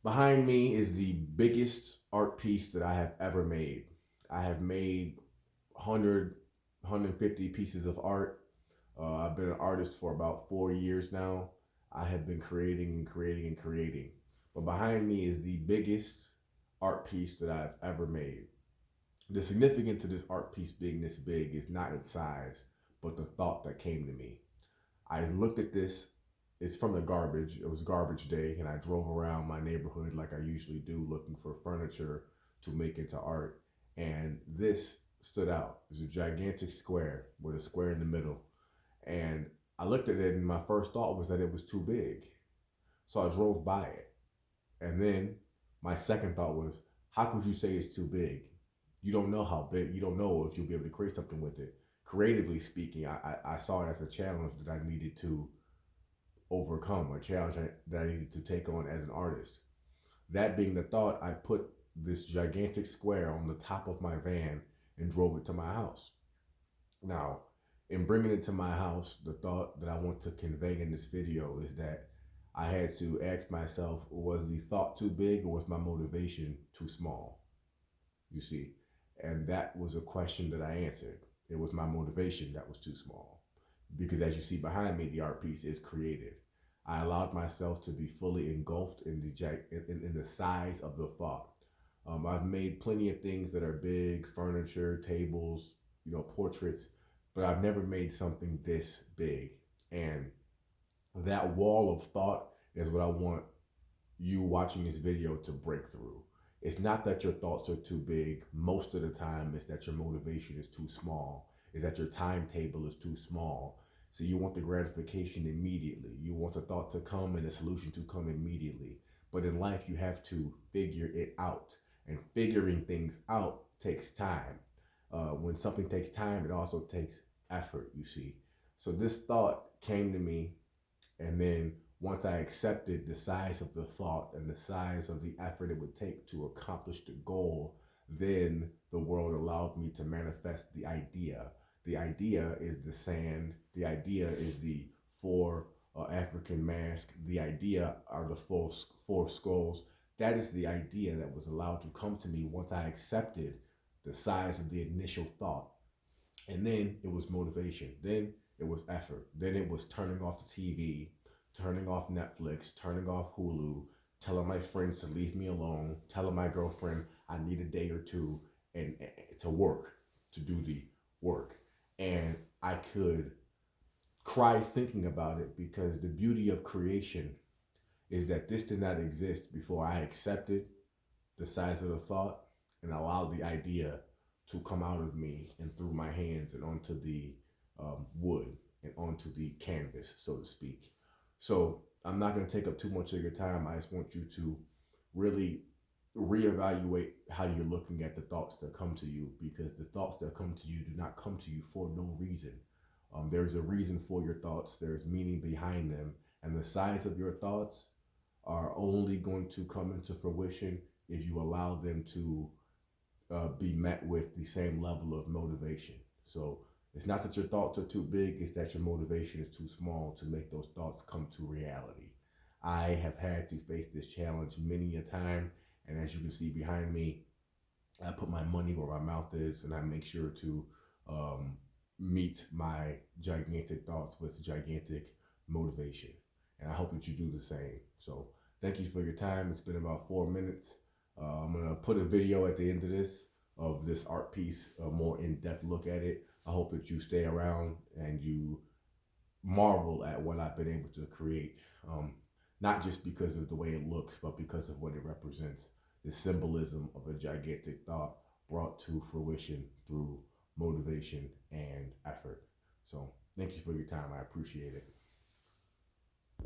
Behind me is the biggest art piece that I have ever made. I have made 100, 150 pieces of art. I've been an artist for about 4 years now. I have been creating and creating and creating. But behind me is the biggest art piece that I've ever made. The significance to this art piece being this big is not its size, but the thought that came to me. I looked at this. It's from the garbage. It was garbage day, and I drove around my neighborhood like I usually do, looking for furniture to make into art. And this stood out. It was a gigantic square with a square in the middle. And I looked at it, and my first thought was that it was too big. So I drove by it. And then my second thought was, how could you say it's too big? You don't know how big, you don't know if you'll be able to create something with it. Creatively speaking, I saw it as a challenge that I needed to overcome, a challenge that I needed to take on as an artist. That being the thought, I put this gigantic square on the top of my van and drove it to my house. Now, in bringing it to my house, the thought that I want to convey in this video is that I had to ask myself, was the thought too big or was my motivation too small? You see, and that was a question that I answered. It was my motivation that was too small. Because as you see behind me, the art piece is created. I allowed myself to be fully engulfed in in the size of the thought. I've made plenty of things that are big, furniture, tables, portraits, but I've never made something this big. And that wall of thought is what I want you watching this video to break through. It's not that your thoughts are too big. Most of the time, it's that your motivation is too small. Is that your timetable is too small. So you want the gratification immediately. You want the thought to come and the solution to come immediately. But in life, you have to figure it out. And figuring things out takes time. When something takes time, it also takes effort, you see. So this thought came to me, and then once I accepted the size of the thought and the size of the effort it would take to accomplish the goal, then the world allowed me to manifest the idea. The idea is the sand. The idea is the four African mask. The idea are the four skulls. That is the idea that was allowed to come to me once I accepted the size of the initial thought. And then it was motivation. Then it was effort. Then it was turning off the TV, turning off Netflix, turning off Hulu, telling my friends to leave me alone, telling my girlfriend I need a day or two and to work, to do the work. And I could cry thinking about it because the beauty of creation is that this did not exist before I accepted the size of the thought and allowed the idea to come out of me and through my hands and onto the wood and onto the canvas, so to speak. So I'm not going to take up too much of your time. I just want you to really reevaluate how you're looking at the thoughts that come to you, because the thoughts that come to you do not come to you for no reason. There's a reason for your thoughts, there's meaning behind them, and the size of your thoughts are only going to come into fruition if you allow them to be met with the same level of motivation. So it's not that your thoughts are too big, it's that your motivation is too small to make those thoughts come to reality. I have had to face this challenge many a time, and as you can see behind me, I put my money where my mouth is, and I make sure to um, meet my gigantic thoughts with gigantic motivation. And I hope that you do the same. So thank you for your time. It's been about 4 minutes. I'm gonna put a video at the end of this art piece, a more in-depth look at it. I hope that you stay around and you marvel at what I've been able to create. Not just because of the way it looks, but because of what it represents, the symbolism of a gigantic thought brought to fruition through motivation and effort. So thank you for your time. I appreciate it.